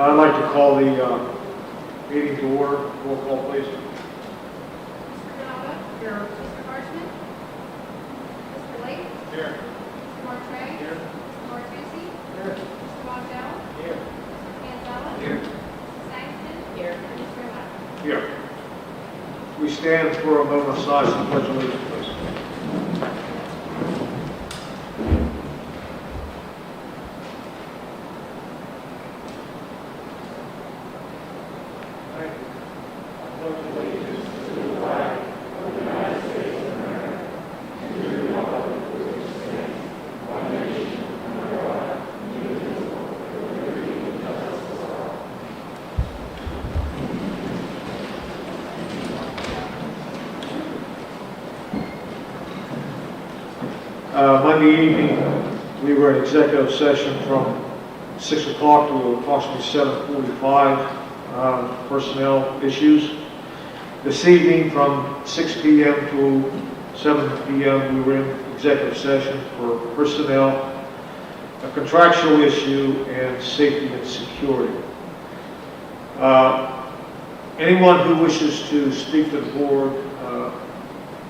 I'd like to call the meeting to order. Roll call, please. Mr. Galva? Here. Mr. Harshman? Mr. Lake? Here. Mr. Martray? Here. Mr. Martucci? Here. Mr. Waddell? Here. Mr. Canzella? Here. Mrs. Langston? Here. And Mr. Lavin? Here. We stand for a moment of silence and pledge allegiance, please. Monday evening, we were in executive session from 6 o'clock to approximately 7:45, personnel issues. This evening, from 6 p.m. to 7 p.m., we were in executive session for personnel, a contractual issue, and safety and security. Anyone who wishes to speak to the board,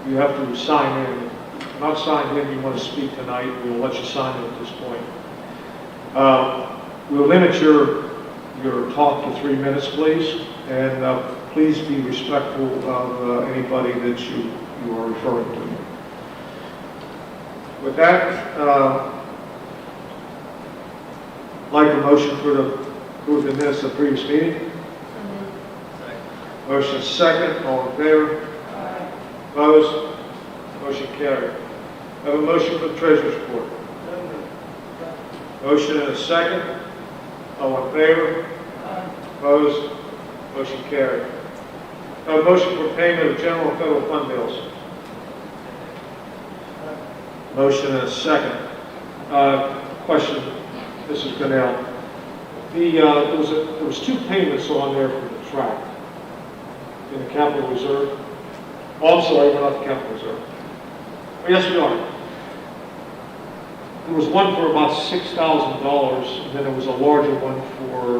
you have to sign in. Not signed in, you want to speak tonight, we'll let you sign in at this point. We'll limit your talk to 3 minutes, please, and please be respectful of anybody that you are referring to. With that, I'd like a motion for the approve the minutes of the previous meeting. Motion second, all in favor? Aye. Opposed? Motion carried. I have a motion for the treasurer's report. Motion and a second. All in favor? Aye. Opposed? Motion carried. I have a motion for payment of general and federal fund bills. Motion and a second. Question, Mrs. Connell. There was 2 payments on there for the track in the capital reserve. Oh, I'm sorry, we're not the capital reserve. Oh, yes, we are. There was one for about $6,000, and then there was a larger one for a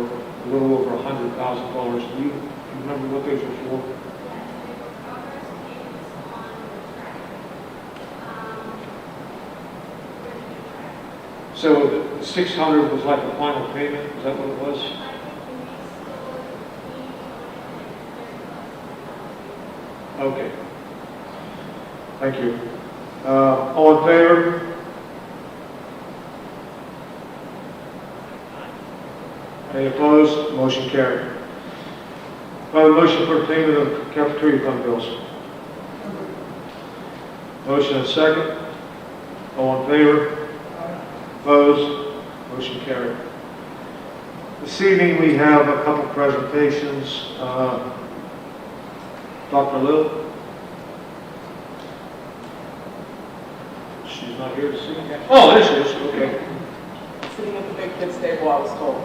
little over $100,000. Do you remember what those were for? So the 600 was like the final payment? Is that what it was? Okay. Thank you. All in favor? Any opposed? Motion carried. I have a motion for payment of cafeteria fund bills. Motion and second. All in favor? Opposed? Motion carried. This evening we have a couple presentations. Dr. Lill? She's not here to see me. Oh, there she is. Okay. Sitting at the big kids table, I was told.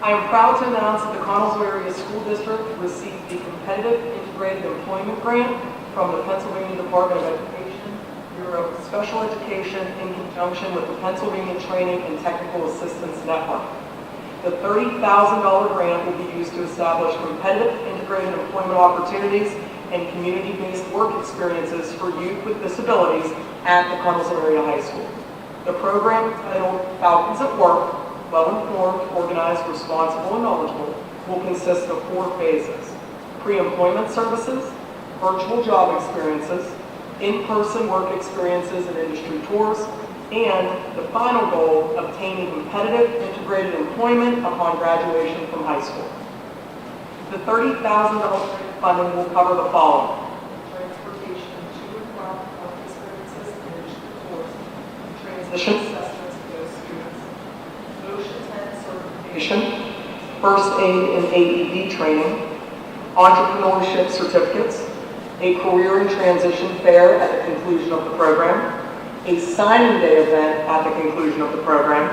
I am proud to announce that the Connellsville Area School District received the Competitive Integrated Employment Grant from the Pennsylvania Department of Education, Bureau of Special Education, in conjunction with the Pennsylvania Training and Technical Assistance Network. The $30,000 grant will be used to establish competitive integrated employment opportunities and community-based work experiences for youth with disabilities at the Connellsville Area High School. The program, titled Falcons at Work, Well-Informed, Organized, Responsible, and Knowledgeable, will consist of 4 phases: pre-employment services, virtual job experiences, in-person work experiences and industry tours, and the final goal, obtaining competitive integrated employment upon graduation from high school. The $30,000 funding will cover the following: transportation to and from work experiences and industry tours, transition assessments for those students, OSHA 10 certification, first aid and AED training, entrepreneurship certificates, a career and transition fair at the conclusion of the program, a signing day event at the conclusion of the program,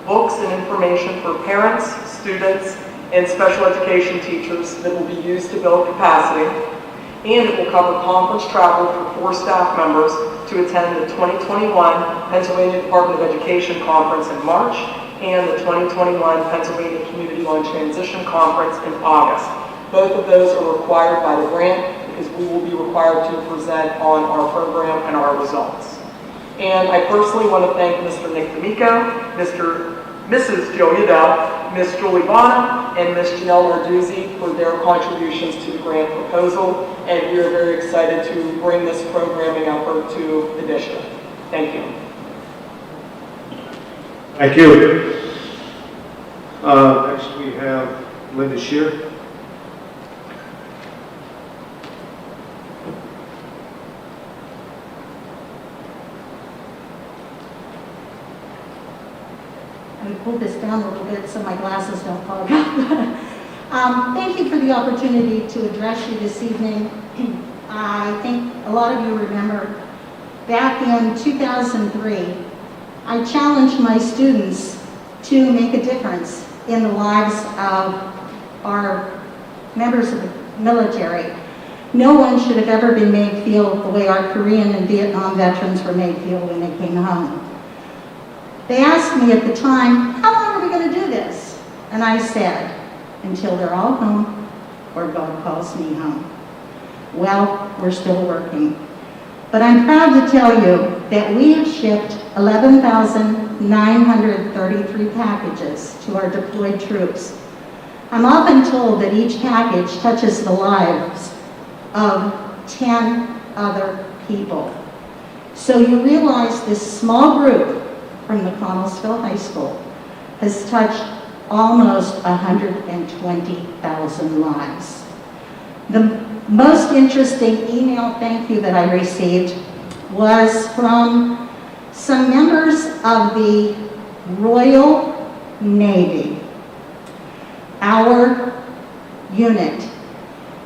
books and information for parents, students, and special education teachers that will be used to build capacity, and it will cover conference travel for 4 staff members to attend the 2021 Pennsylvania Department of Education Conference in March and the 2021 Pennsylvania Community on Transition Conference in August. Both of those are required by the grant because we will be required to present on our program and our results. And I personally want to thank Mr. Nick D'Amico, Mrs. Jill Udell, Ms. Julie Bonham, and Ms. Janelle Narduzzi for their contributions to the grant proposal. And we are very excited to bring this programming effort to the district. Thank you. Thank you. Next we have Linda Shear. I pulled this down a little bit so my glasses don't fog up. Thank you for the opportunity to address you this evening. I think a lot of you remember back in 2003, I challenged my students to make a difference in the lives of our members of the military. No one should have ever been made feel the way our Korean and Vietnam veterans were made feel when they came home. They asked me at the time, how long are we going to do this? And I said, until they're all home or God calls me home. Well, we're still working. But I'm proud to tell you that we have shipped 11,933 packages to our deployed troops. I'm often told that each package touches the lives of 10 other people. So you realize this small group from the Connellsville High School has touched almost 120,000 lives. The most interesting email thank you that I received was from some members of the Royal Navy. Our unit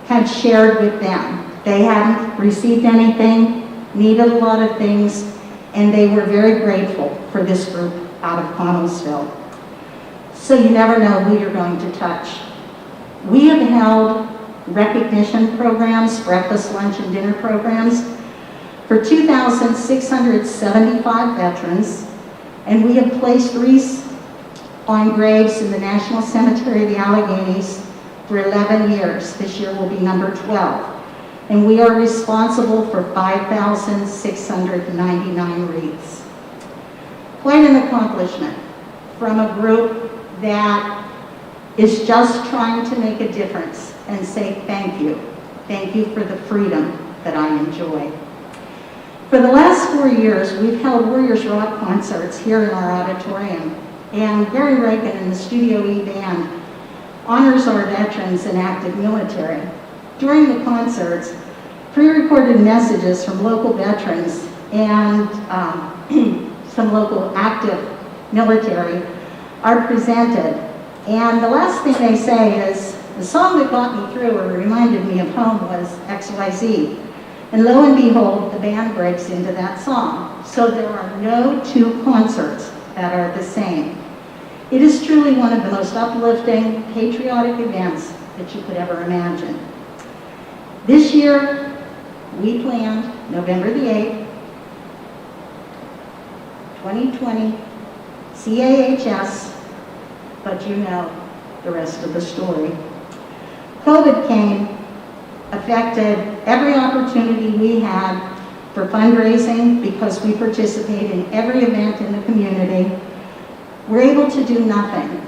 had shared with them. They hadn't received anything, needed a lot of things, and they were very grateful for this group out of Connellsville. So you never know who you're going to touch. We have held recognition programs, breakfast, lunch, and dinner programs for 2,675 veterans, and we have placed wreaths on graves in the National Cemetery of the Alleghenies for 11 years. This year will be number 12. And we are responsible for 5,699 wreaths. Quite an accomplishment from a group that is just trying to make a difference and say thank you. Thank you for the freedom that I enjoy. For the last 4 years, we've held Warriors Rock concerts here in our auditorium, and Gary Reagan and the Studio E Band honors our veterans and active military. During the concerts, pre-recorded messages from local veterans and some local active military are presented. And the last thing they say is, the song that got me through or reminded me of home was XYZ. And lo and behold, the band breaks into that song. So there are no two concerts that are the same. It is truly one of the most uplifting, patriotic events that you could ever imagine. This year, we planned November the 8th, 2020, CAHS, but you know the rest of the story. COVID came, affected every opportunity we had for fundraising because we participate in every event in the community. We're able to do nothing.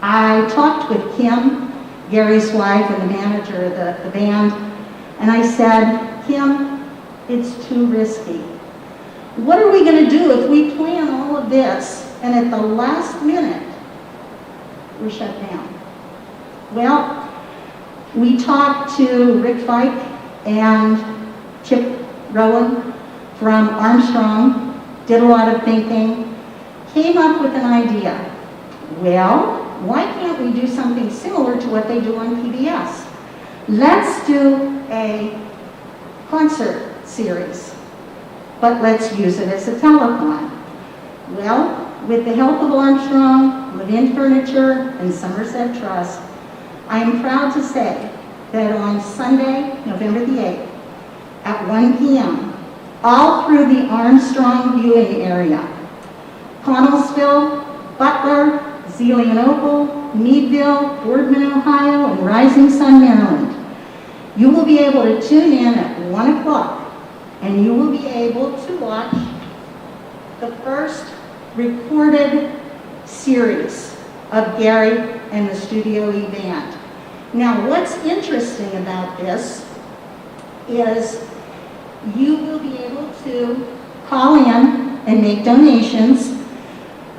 I talked with Kim, Gary's wife and the manager of the band, and I said, Kim, it's too risky. What are we going to do if we plan all of this and at the last minute we're shut down? Well, we talked to Rick Fike and Chip Rowan from Armstrong, did a lot of thinking, came up with an idea. Well, why can't we do something similar to what they do on PBS? Let's do a concert series, but let's use it as a telethon. Well, with the help of Armstrong, Levin Furniture, and Somerset Trust, I am proud to say that on Sunday, November the 8th, at 1 p.m., all through the Armstrong viewing area, Connellsville, Butler, Zelienople, Meadville, Boardman, Ohio, and Rising Sun, Maryland. You will be able to tune in at 1 o'clock, and you will be able to watch the first recorded series of Gary and the Studio E Band. Now, what's interesting about this is you will be able to call in and make donations.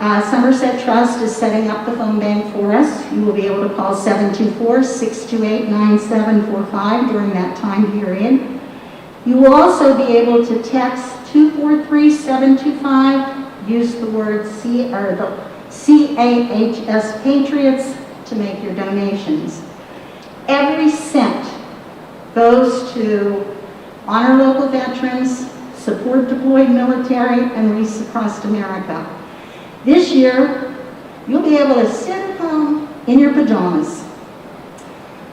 Somerset Trust is setting up the phone bank for us. You will be able to call 724-628-9745 during that time period. You will also be able to text 243-725, use the word CAHS Patriots to make your donations. Every cent goes to honor local veterans, support deployed military, and Reese Across America. This year, you'll be able to sit at home in your pajamas,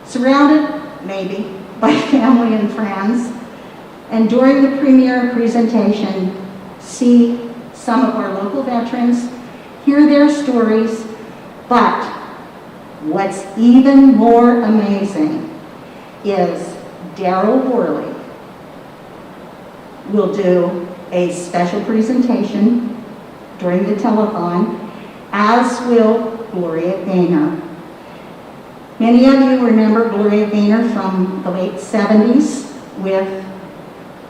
surrounded, maybe, by family and friends, and during the premiere presentation, see some of our local veterans, hear their stories, but what's even more amazing is Daryl Worley will do a special presentation during the telethon, as will Gloria Gaynor. Many of you remember Gloria Gaynor from the late 70s with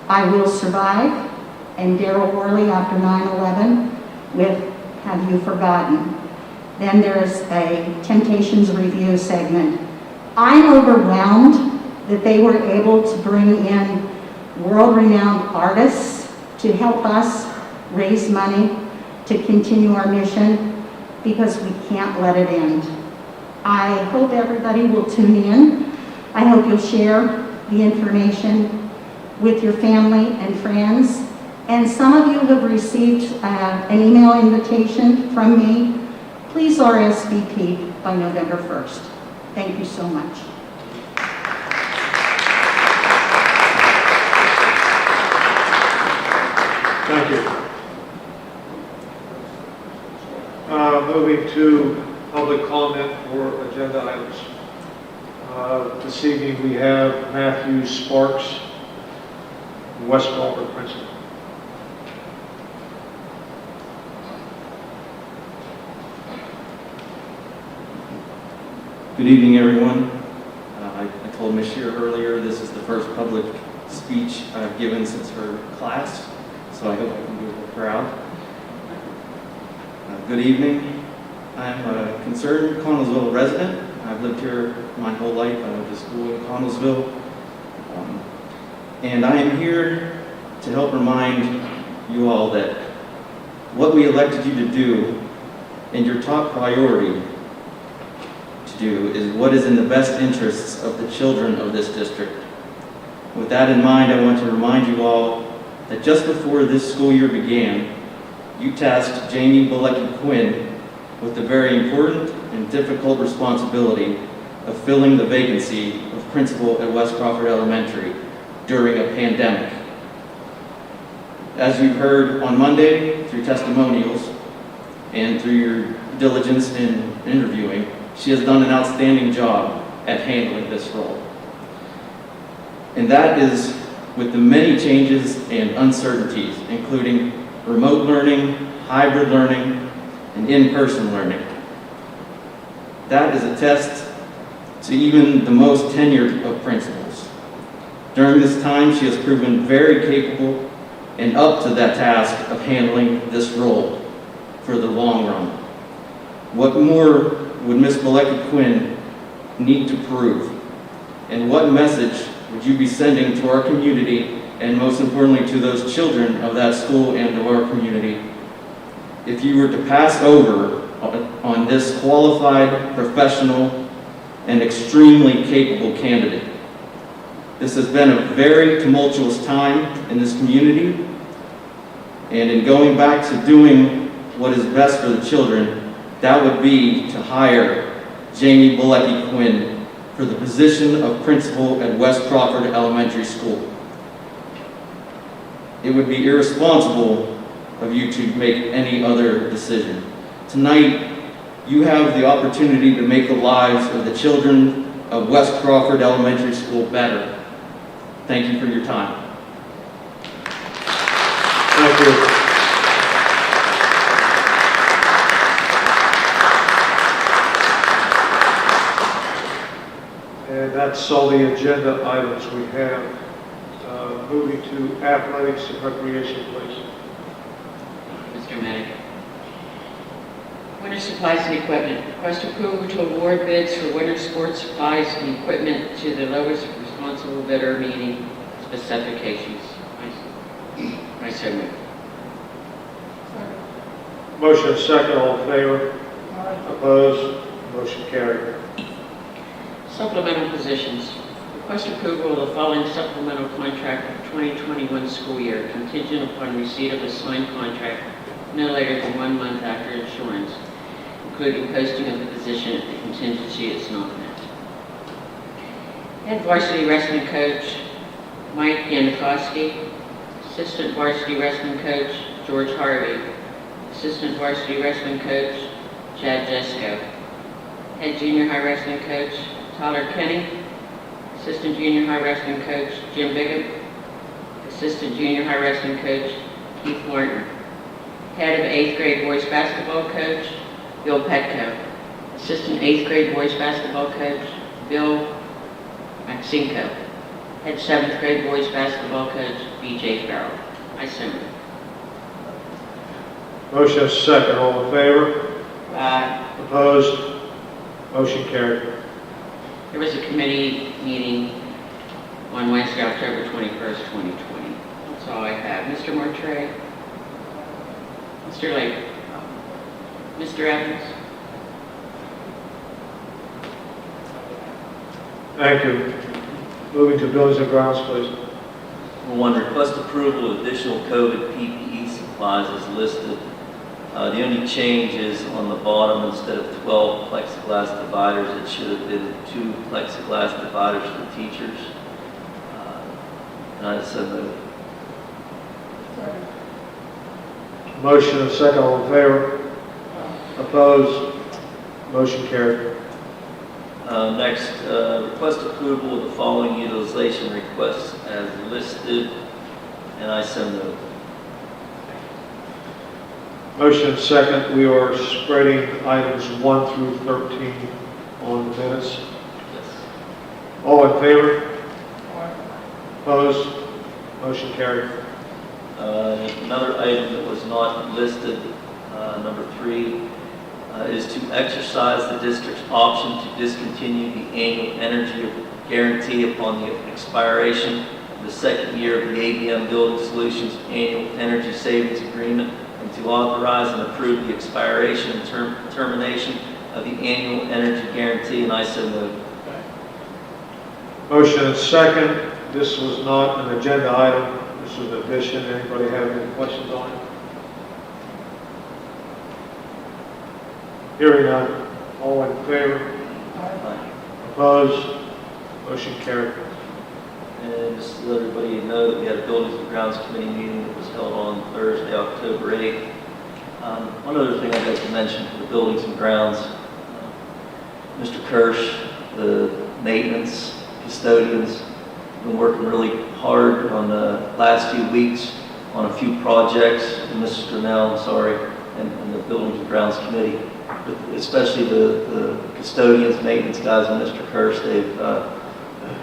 I Will Survive, and Daryl Worley after 9/11 with Have You Forgotten? Then there's a Temptations review segment. I'm overwhelmed that they were able to bring in world-renowned artists to help us raise money to continue our mission, because we can't let it end. I hope everybody will tune in. I hope you'll share the information with your family and friends. And some of you have received an email invitation from me. Please RSVP by November 1st. Thank you so much. Thank you. Moving to public comment for agenda items. This evening we have Matthew Sparks, West Crawford principal. Good evening, everyone. I told Ms. Shear earlier this is the first public speech I've given since her class, so I hope I can do her proud. Good evening. I'm a concerned Connellsville resident. I've lived here my whole life. I went to school in Connellsville. And I am here to help remind you all that what we elected you to do, and your top priority to do, is what is in the best interests of the children of this district. With that in mind, I want to remind you all that just before this school year began, you tasked Jamie Bilecki Quinn with the very important and difficult responsibility of filling the vacancy of principal at West Crawford Elementary during a pandemic. As you heard on Monday through testimonials and through your diligence in interviewing, she has done an outstanding job at handling this role. And that is with the many changes and uncertainties, including remote learning, hybrid learning, and in-person learning. That is a test to even the most tenured of principals. During this time, she has proven very capable and up to that task of handling this role for the long run. What more would Ms. Bilecki Quinn need to prove? And what message would you be sending to our community, and most importantly to those children of that school and to our community, if you were to pass over on this qualified, professional, and extremely capable candidate? This has been a very tumultuous time in this community, and in going back to doing what is best for the children, that would be to hire Jamie Bilecki Quinn for the position of principal at West Crawford Elementary School. It would be irresponsible of you to make any other decision. Tonight, you have the opportunity to make the lives of the children of West Crawford Elementary School better. Thank you for your time. Thank you. And that's all the agenda items we have. Moving to athletics and recreation, please. Mr. Manager. Winter supplies and equipment. Request approval to award bids for winter sports supplies and equipment to the lowest responsible bidder meeting specifications. I so move. Motion and second, all in favor? Opposed? Motion carried. Supplemental positions. Request approval of the following supplemental contract for 2021 school year contingent upon receipt of a signed contract no later than 1 month after insurance, including posting of the position if the contingency is not met. Head varsity wrestling coach Mike Yanukovsky, assistant varsity wrestling coach George Harvey, assistant varsity wrestling coach Chad Jesko, head junior high wrestling coach Tyler Kenny, assistant junior high wrestling coach Jim Bigham, assistant junior high wrestling coach Keith Martin, head of 8th grade boys basketball coach Bill Petco, assistant 8th grade boys basketball coach Bill Maxinko, head 7th grade boys basketball coach BJ Farrell. I so move. Motion and second, all in favor? Aye. Opposed? Motion carried. There was a committee meeting on Wednesday, October 21st, 2020. That's all I have. Mr. Mortray? Mr. Lake? Mr. Evans? Thank you. Moving to buildings and grounds, please. Number 1, request approval of additional COVID PPE supplies as listed. The only change is on the bottom, instead of 12 plexiglass dividers, it should have been 2 plexiglass dividers for teachers. And I so move. Motion and second, all in favor? Opposed? Motion carried. Next, request approval of the following utilization requests as listed, and I so move. Motion and second, we are spreading items 1 through 13 on the minutes. Yes. All in favor? Opposed? Motion carried. Another item that was not listed, number 3, is to exercise the district's option to discontinue the annual energy guarantee upon the expiration of the second year of the ABM Building Solutions Annual Energy Savings Agreement, and to authorize and approve the expiration and termination of the annual energy guarantee, and I so move. Motion and second, this was not an agenda item, this was an addition. Anybody have any questions on it? Hearing none, all in favor? Aye. Opposed? Motion carried. And just to let everybody know that we had a Buildings and Grounds Committee meeting that was held on Thursday, October 8th. One other thing I'd like to mention for the Buildings and Grounds, Mr. Kirsch, the maintenance custodians, have been working really hard on the last few weeks on a few projects, and Mrs. Grinnell, I'm sorry, and the Buildings and Grounds Committee, but especially the custodians, maintenance guys, and Mr. Kirsch. They've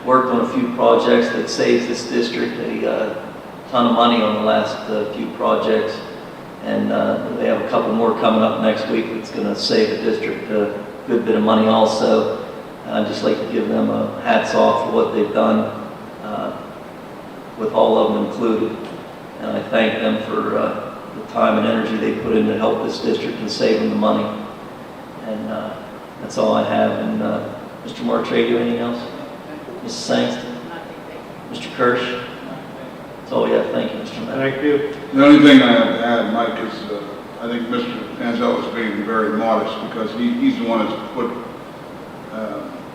worked on a few projects that saves this district a ton of money on the last few projects, and they have a couple more coming up next week that's going to save the district a good bit of money also. I'd just like to give them a hats off for what they've done, with all of them included, and I thank them for the time and energy they put in to help this district and save them the money. And that's all I have. And Mr. Martre, do you have anything else? Mrs. Sangston? Mr. Kirsch? That's all we have. Thank you, Mr. Mayor. Thank you. The only thing I have to add, Mike, is I think Mr. Panzel is being very modest because he's the one that's put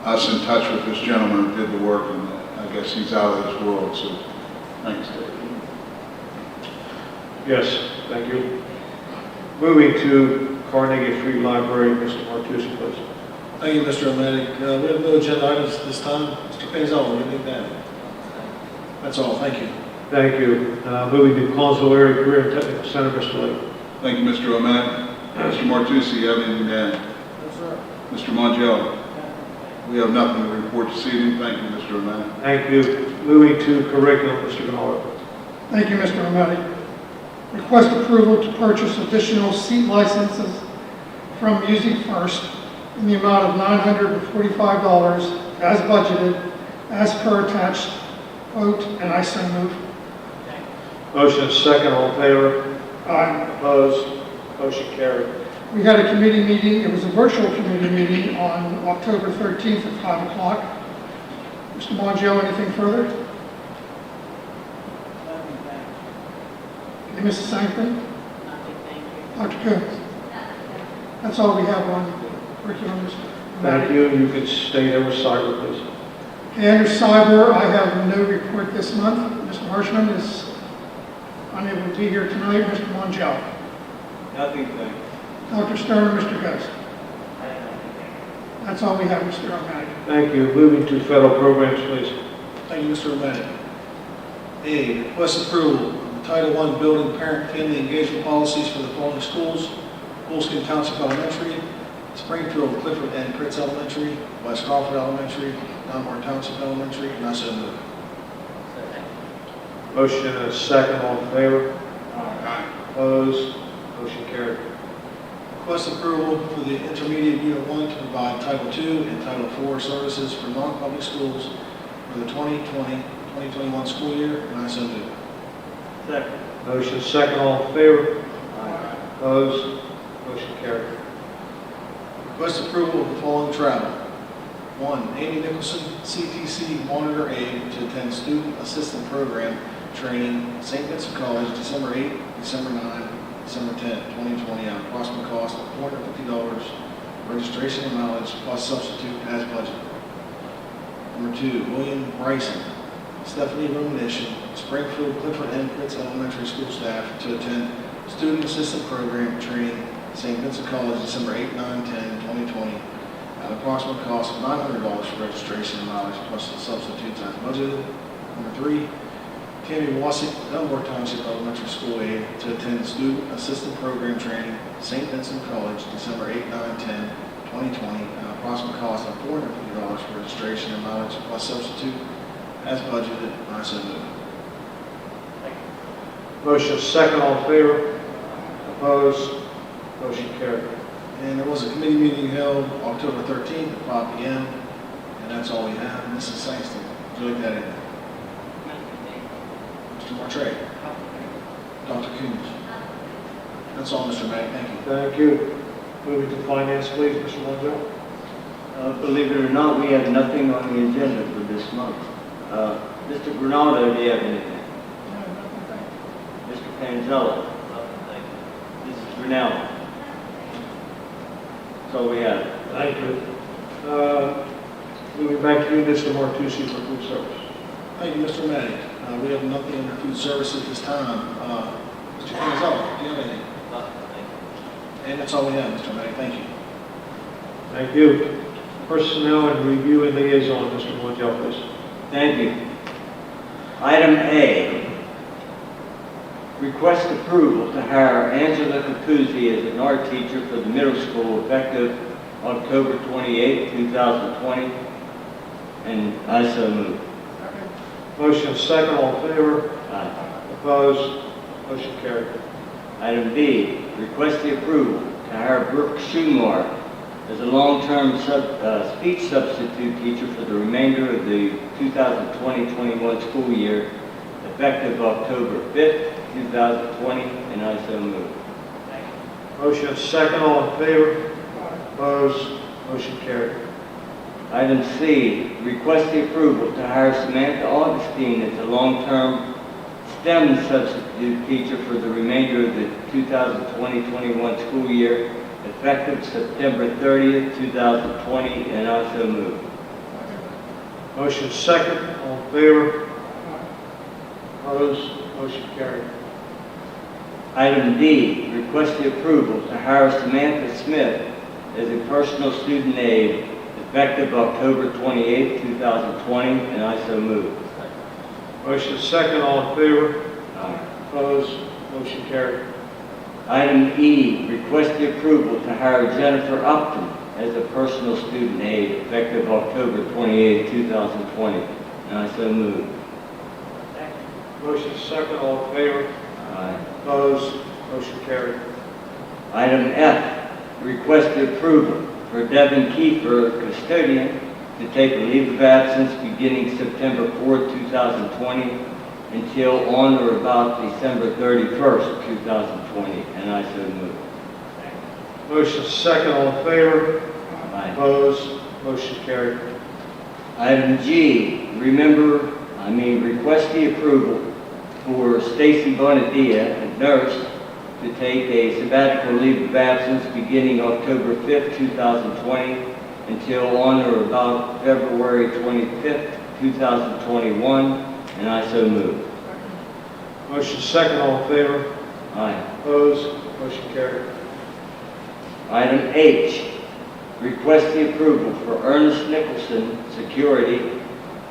us in touch with this gentleman who did the work, and I guess he's out of this world, so thanks, Dave. Yes, thank you. Moving to Carnegie Free Library, Mr. Martucci, please. Thank you, Mr. O'Malley. We have no agenda items this time. Mr. Panzella, anything to add? That's all, thank you. Thank you. Moving to Collinsville Area Career and Technical Center, Mr. Lake. Thank you, Mr. O'Mac. Mr. Martucci, you have anything to add? Yes, sir. Mr. Mongello? We have nothing to report this evening. Thank you, Mr. O'Mac. Thank you. Moving to curriculum, Mr. Bernard. Thank you, Mr. O'Malley. Request approval to purchase additional seat licenses from Music First in the amount of $945 as budgeted, as per attached quote, and I so move. Motion is second, all in favor? Aye. Opposed? Motion carried. We had a committee meeting, it was a virtual committee meeting on October 13th at 5 o'clock. Mr. Mongello, anything further? Okay, Mrs. Sankman? Dr. Coons? That's all we have on curriculum, Mr. Thank you. You can stay there with cyber, please. Okay, under cyber, I have no report this month. Mr. Hirschman is unable to be here tonight. Mr. Mongello? Nothing, thank you. Dr. Stern, Mr. Ghost? That's all we have, Mr. O'Malley. Thank you. Moving to federal programs, please. Thank you, Mr. O'Malley. A, request approval of the Title I Building Parent Family Engagement Policies for the following schools: Wolfson Township Elementary, Springfield Clifford and Pritz Elementary, West Crawford Elementary, Dunbar Township Elementary, and I so move. Motion is second, all in favor? Aye. Opposed? Motion carried. Request approval for the Intermediate Unit 1 to provide Title II and Title IV services for non-public schools for the 2020-2021 school year, and I so move. Second. Motion is second, all in favor? Opposed? Motion carried. Request approval of the following travel. 1, Amy Nicholson, CTC Monitor Aide, to attend Student Assistant Program Training, St. Vincent College, December 8, December 9, December 10, 2020, at approximate cost of $450, registration and mileage plus substitute as budgeted. Number 2, William Bryson, Stephanie Rumination, Springfield Clifford and Pritz Elementary School staff, to attend Student Assistant Program Training, St. Vincent College, December 8, 9, 10, 2020, at approximate cost of $900 for registration and mileage plus the substitutes as budgeted. Number 3, Tammy Wassick, Dunbar Township Elementary School aide, to attend Student Assistant Program Training, St. Vincent College, December 8, 9, 10, 2020, at an approximate cost of $450 for registration and mileage plus substitute as budgeted. And I so move. Motion is second, all in favor? Opposed? Motion carried. And there was a committee meeting held October 13th at 5 p.m., and that's all we have. Mrs. Sangston, would you like that in? Mr. Martre? Dr. Coons? That's all, Mr. Mack. Thank you. Thank you. Moving to finance, please, Mr. Monjo. Believe it or not, we have nothing on the agenda for this month. Mr. Granado, do you have anything? Mr. Panzella? Mrs. Brunel? That's all we have. Thank you. Moving back to you, Mr. Martucci, for food service. Thank you, Mr. Mack. We have nothing under food service at this time. Mr. Panzella, do you have anything? And that's all we have, Mr. Mack. Thank you. Thank you. Personnel and review and liaison, Mr. Monjo, please. Thank you. Item A, request approval to hire Angela Capuzzi as an art teacher for the middle school effective October 28, 2020, and I so move. Motion is second, all in favor? Aye. Opposed? Motion carried. Item B, request the approval to hire Brooke Schumar as a long-term speech substitute teacher for the remainder of the 2020-21 school year, effective October 5th, 2020, and I so move. Motion is second, all in favor? Opposed? Motion carried. Item C, request the approval to hire Samantha Augustine as a long-term STEM substitute teacher for the remainder of the 2020-21 school year, effective September 30th, 2020, and I so move. Motion is second, all in favor? Opposed? Motion carried. Item D, request the approval to hire Samantha Smith as a personal student aide effective October 28, 2020, and I so move. Motion is second, all in favor? Aye. Opposed? Motion carried. Item E, request the approval to hire Jennifer Upton as a personal student aide effective October 28, 2020, and I so move. Motion is second, all in favor? Aye. Opposed? Motion carried. Item F, request the approval for Devin Kiefer, custodian, to take a leave of absence beginning September 4, 2020 until on or about December 31st, 2020, and I so move. Motion is second, all in favor? Aye. Opposed? Motion carried. Item G, request the approval for Stacy Bonadia, a nurse, to take a sabbatical leave of absence beginning October 5th, 2020 until on or about February 25th, 2021, and I so move. Motion second, all in favor? Aye. Opposed? Motion carried. Item H, request the approval for Ernest Nicholson, security,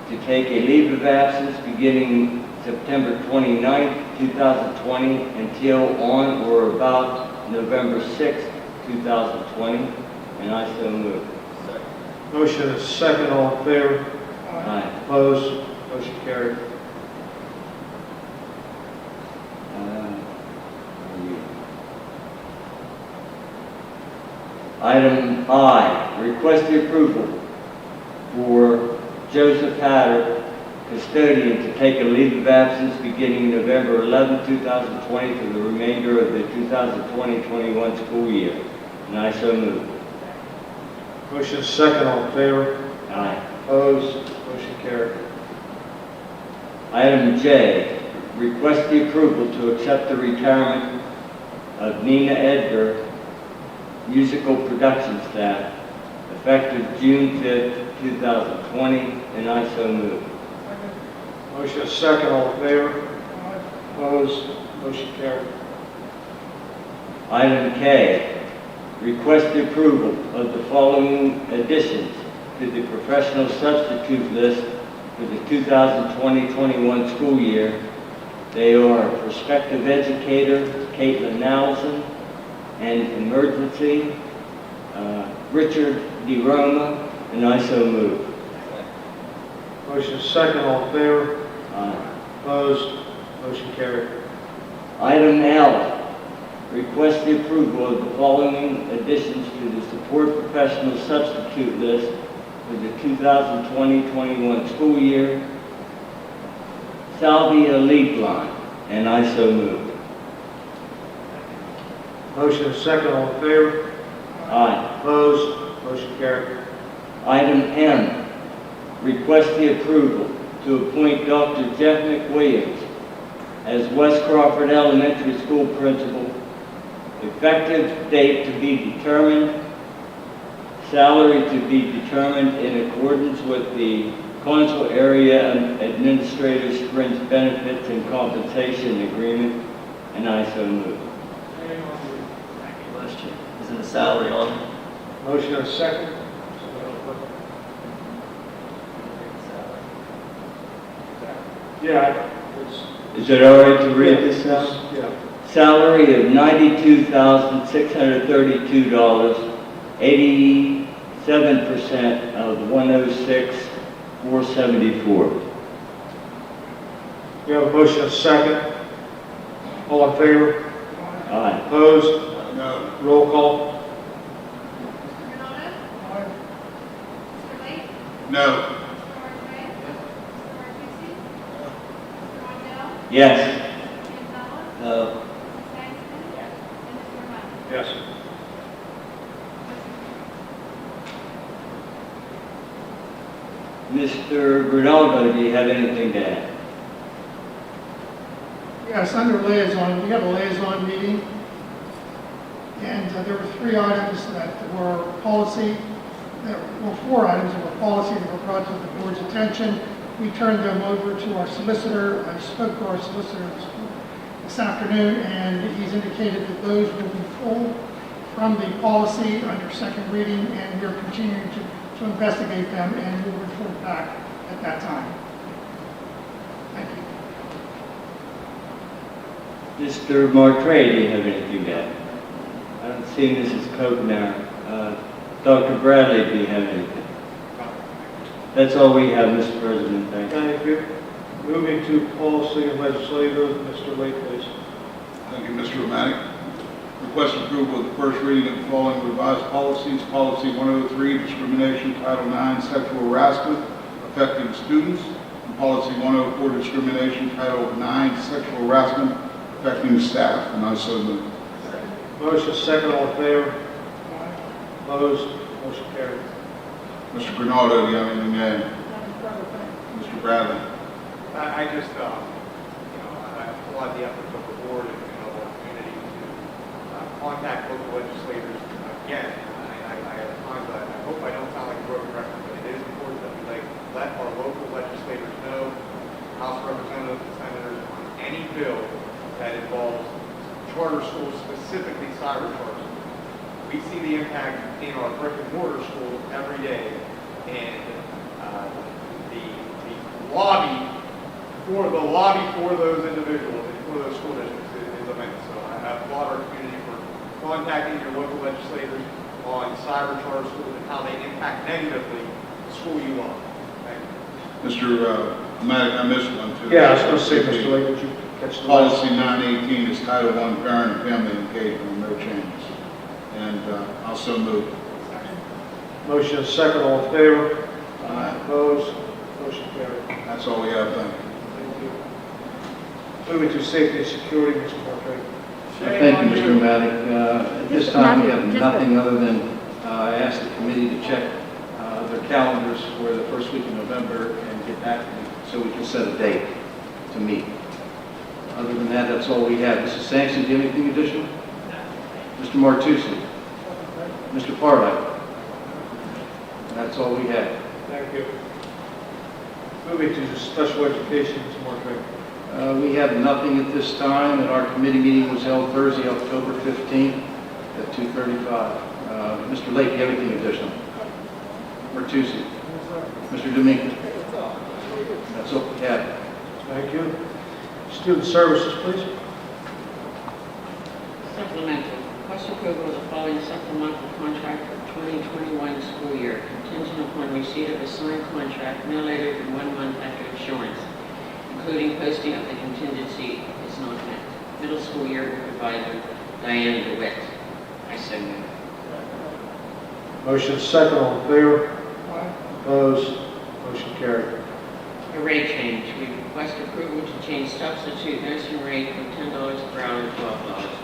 to take a leave of absence beginning September 29th, 2020 until on or about November 6th, 2020, and I so move. Motion is second, all in favor? Aye. Opposed? Motion carried. Item I, request the approval for Joseph Hatter, custodian, to take a leave of absence beginning November 11, 2020 for the remainder of the 2020-21 school year, and I so move. Motion second, all in favor? Aye. Opposed? Motion carried. Item J, request the approval to accept the retirement of Nina Edgar, musical production staff, effective June 5th, 2020, and I so move. Motion second, all in favor? Opposed? Motion carried. Item K, request the approval of the following additions to the professional substitute list for the 2020-21 school year. They are prospective educator Caitlin Nowson and emergency Richard DeRoma, and I so move. Motion second, all in favor? Aye. Opposed? Motion carried. Item L, request the approval of the following additions to the support professional substitute list for the 2020-21 school year. Salvia Leadline, and I so move. Motion second, all in favor? Aye. Opposed? Motion carried. Item M, request the approval to appoint Dr. Jeff McWilliams as West Crawford Elementary School Principal, effective date to be determined, salary to be determined in accordance with the Council Area Administrator's Fringe Benefits and Compensation Agreement, and I so move. Question, isn't the salary on? Motion second. Yeah. Is it all right to read this out? Yeah. Salary of $92,632, 87% of $106,474. We have a motion second. All in favor? Aye. Opposed? No. Roll call. Mr. Renata? Mr. Lake? No. Mr. Ridgway? Mr. Martucci? Mr. Mondell? Yes. Mr. Gonzalez? No. Ms. Sangster? And Mr. Romano? Yes. Mr. Ronaldo, do you have anything to add? Yes, under liaison, we had a liaison meeting, and there were 3 items that were policy, well, 4 items that were policy that were brought to the board's attention. We turned them over to our solicitor. I spoke to our solicitor this this afternoon, and he's indicated that those will be pulled from the policy under second reading, and we're continuing to investigate them, and we'll report back at that time. Thank you. Mr. Martray, do you have anything to add? I don't see Mrs. Cope now. Dr. Bradley, do you have anything? That's all we have, Mr. President. Thank you. Thank you. Moving to policy and legislative, Mr. Lake, please. Thank you, Mr. Romanek. Request approval of the first reading of the following revised policies. Policy 103, discrimination, Title IX, sexual harassment affecting students. And policy 104, discrimination, Title IX, sexual harassment affecting staff. And I so move. Motion second, all in favor? Opposed? Motion carried. Mr. Granado, do you have anything to add? Mr. Bradley? I just, I applaud the efforts of the board and of our community to contact local legislators. Again, I at times, I hope I don't sound like a broken record, but it is important that we let our local legislators know, House representatives and senators, on any bill that involves charter schools, specifically cyber charter schools. We see the impact in our brick and mortar schools every day, and the lobby for those individuals and for those school districts is immense. So I applaud our community for contacting your local legislators on cyber charter schools and how they impact negatively the school you love. Thank you. Mr. Romanek, I missed one too. Yeah, I was going to say, Mr. Lake, would you catch the Policy 918 is Title I, Parent and Family Engagement, no changes. And also move. motion second, all in favor? Aye. Opposed? Motion carried. That's all we have, thank you. Thank you. Moving to safety and security, Mr. Marquardt. Thank you, Mr. Romanek. At this time, we have nothing other than I asked the committee to check their calendars for the first week of November and get back to me so we can set a date to meet. Other than that, that's all we have. Mrs. Sampson, do you have anything additional? Mr. Martucci? Mr. Parlay? That's all we have. Thank you. Moving to special education, Mr. Marquardt. We have nothing at this time, and our committee meeting was held Thursday, October 15th at 2:35. Mr. Lake, do you have anything additional? Martucci? Mr. Dominguez? That's all we have. Thank you. Student services, please. Supplemental. Request approval of the following supplemental contract for 2021 school year, contingent upon receipt of a signed contract no later than 1 month after insurance, including posting of the contingency is not met. Middle school year supervisor Diane DeWitt. I so move. Motion second, all in favor? Opposed? Motion carried. A rate change. We request approval to change substitute nursing rate from $10 per hour to $12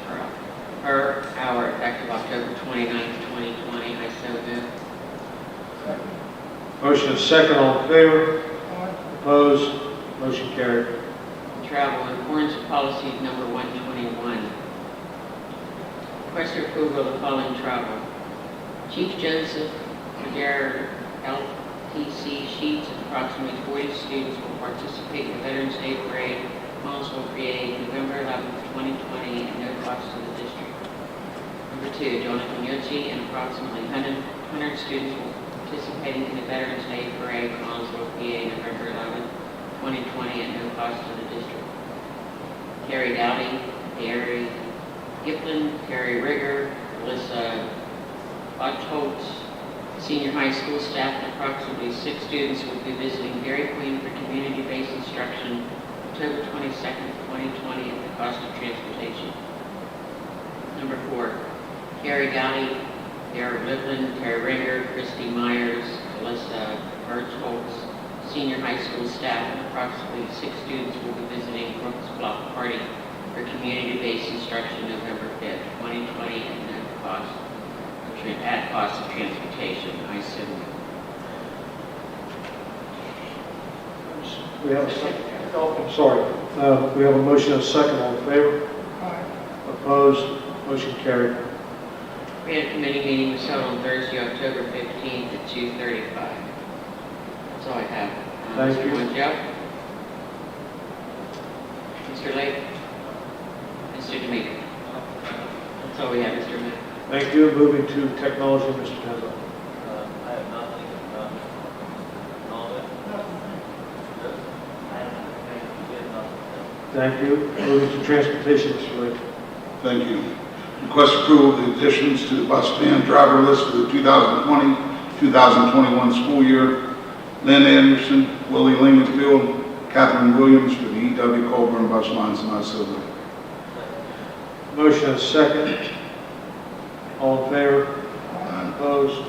per hour effective October 29th, 2020. I so move. Motion second, all in favor? Opposed? Motion carried. Travel in accordance with policy number 121. Request approval of the following travel. Chief Joseph Madera LTC sheets of approximately 40 students will participate in the Veterans Day Parade, Collinsville, PA, November 11th, 2020, at no cost to the district. Number 2, Jonathan Yochi and approximately 100 students will participate in the Veterans Day Parade, Collinsville, PA, November 11th, 2020, at no cost to the district. Carrie Dowdy, Gary Giplin, Carrie Rigger, Alyssa Botholtz, senior high school staff, and approximately 6 students will be visiting Dairy Queen for community-based instruction October 22nd, 2020, at the cost of transportation. Number 4, Carrie Dowdy, Gary Giplin, Carrie Rigger, Christy Myers, Alyssa Botholtz, senior high school staff, and approximately 6 students will be visiting Brooks Block Party for community-based instruction November 5th, 2020, at no cost of transportation. I so move. We have a second. I'm sorry. We have a motion and a second, all in favor? Opposed? Motion carried. Grant committee meeting was held on Thursday, October 15th at 2:35. That's all I have. Thank you. Mr. Monjo? Mr. Lake? Mr. D'Amico. That's all we have, Mr. Mayor. Thank you. Moving to technology, Mr. Penzo. I have nothing, all that. I have nothing. Thank you. Moving to transportation, Mr. Lee. Thank you. Request approval of the additions to the bus band driver list for the 2020-2021 school year. Lynn Anderson, Willie Lingenfield, Catherine Williams for the E.W. Colburn bus lines in Silver. Motion is second. All in favor? Opposed?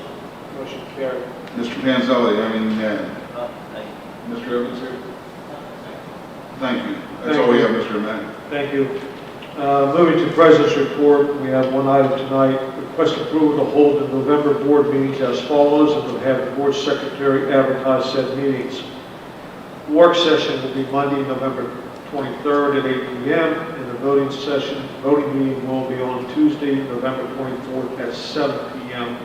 Motion carried. Mr. Panzelli, Thank Mr. Evans here? Thank you. That's Thank all we you. have, Mr. Mayor. Thank you. Moving to President's report, we have one item tonight. Request approval to hold the November board meetings as follows, and to have the board secretary advertise said meetings. Work session will be Monday, November 23rd at 8 p.m. and the voting meeting will be on Tuesday, November 24th at 7 p.m.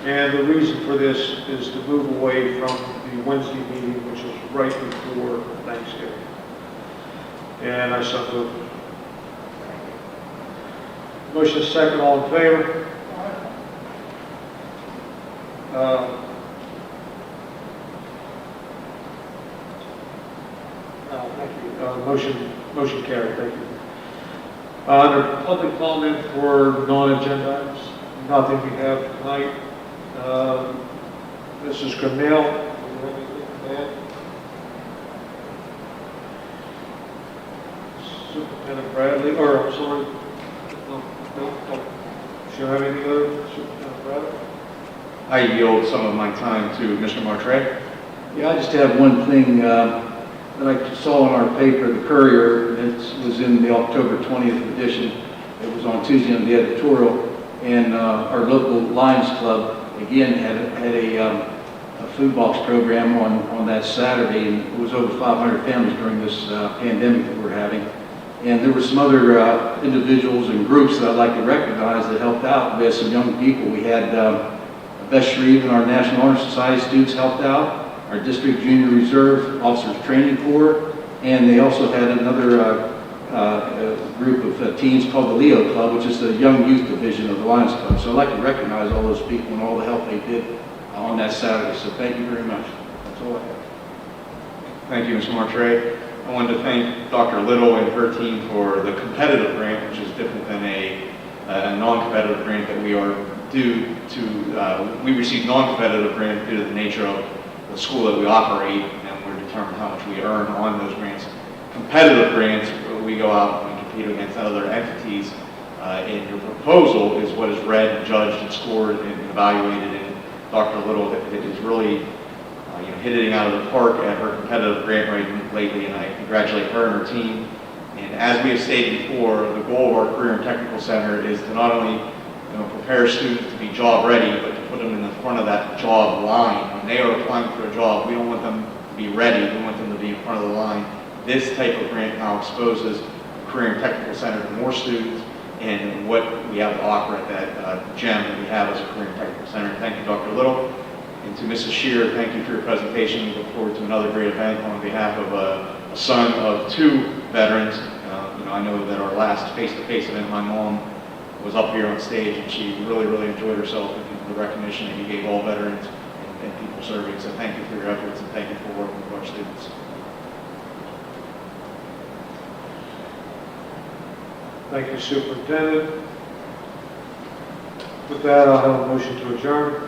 And the reason for this is to move away from the Wednesday meeting, which is right before Thanksgiving. And I so move. Motion is second, all in favor? Thank you. Motion carried, thank you. Under public comment for non-agenda items, nothing we have tonight. Mrs. Grinnell, do you have anything to add? Superintendent Bradley, or I'm sorry, no. Do you have anything other, Superintendent Bradley? I yield some of my time to Mr. Martre. Yeah, I just have one thing that I saw in our paper, the Courier. It was in the October 20th edition. It was on Tuesday in the editorial, and our local Lions Club again had a food box program on that Saturday, and it was over 500 families during this pandemic that we're having. And there were some other individuals and groups that I'd like to recognize that helped out. We had some young people. We had Beth Shreve and our National Honor Society students helped out, our District Junior Reserve Officers Training Corps, and they also had another group of teams called the Leo Club, which is the young youth division of the Lions Club. So I'd like to recognize all those people and all the help they did on that Saturday. So thank you very much. That's all I have. Thank you, Mr. Martre. I wanted to thank Dr. Little and her team for the competitive grant, which is different than a non-competitive grant that we are due to. We receive non-competitive grant due to the nature of the school that we operate, and we're determined how much we earn on those grants. Competitive grants, we go out and compete against other entities, and your proposal is what is read and judged and scored and evaluated, and Dr. Little is really hitting out of the park at her competitive grant writing lately, and I congratulate her and her team. And as we have stated before, the goal of our Career and Technical Center is to not only prepare students to be job ready, but to put them in the front of that job line. When they are applying for a job, we don't want them to be ready, we want them to be in front of the line. This type of grant now exposes the Career and Technical Center to more students and what we have to offer at that gem that we have as a Career and Technical Center. Thank you, Dr. Little. And to Mrs. Shear, thank you for your presentation. We look forward to another great event on behalf of a son of two veterans. I know that our last face-to-face event, my mom was up here on stage, and she really, really enjoyed herself and the recognition that you gave all veterans and people serving. So thank you for your efforts, and thank you for working with our students. Thank you, Superintendent. With that, I'll have a motion to adjourn.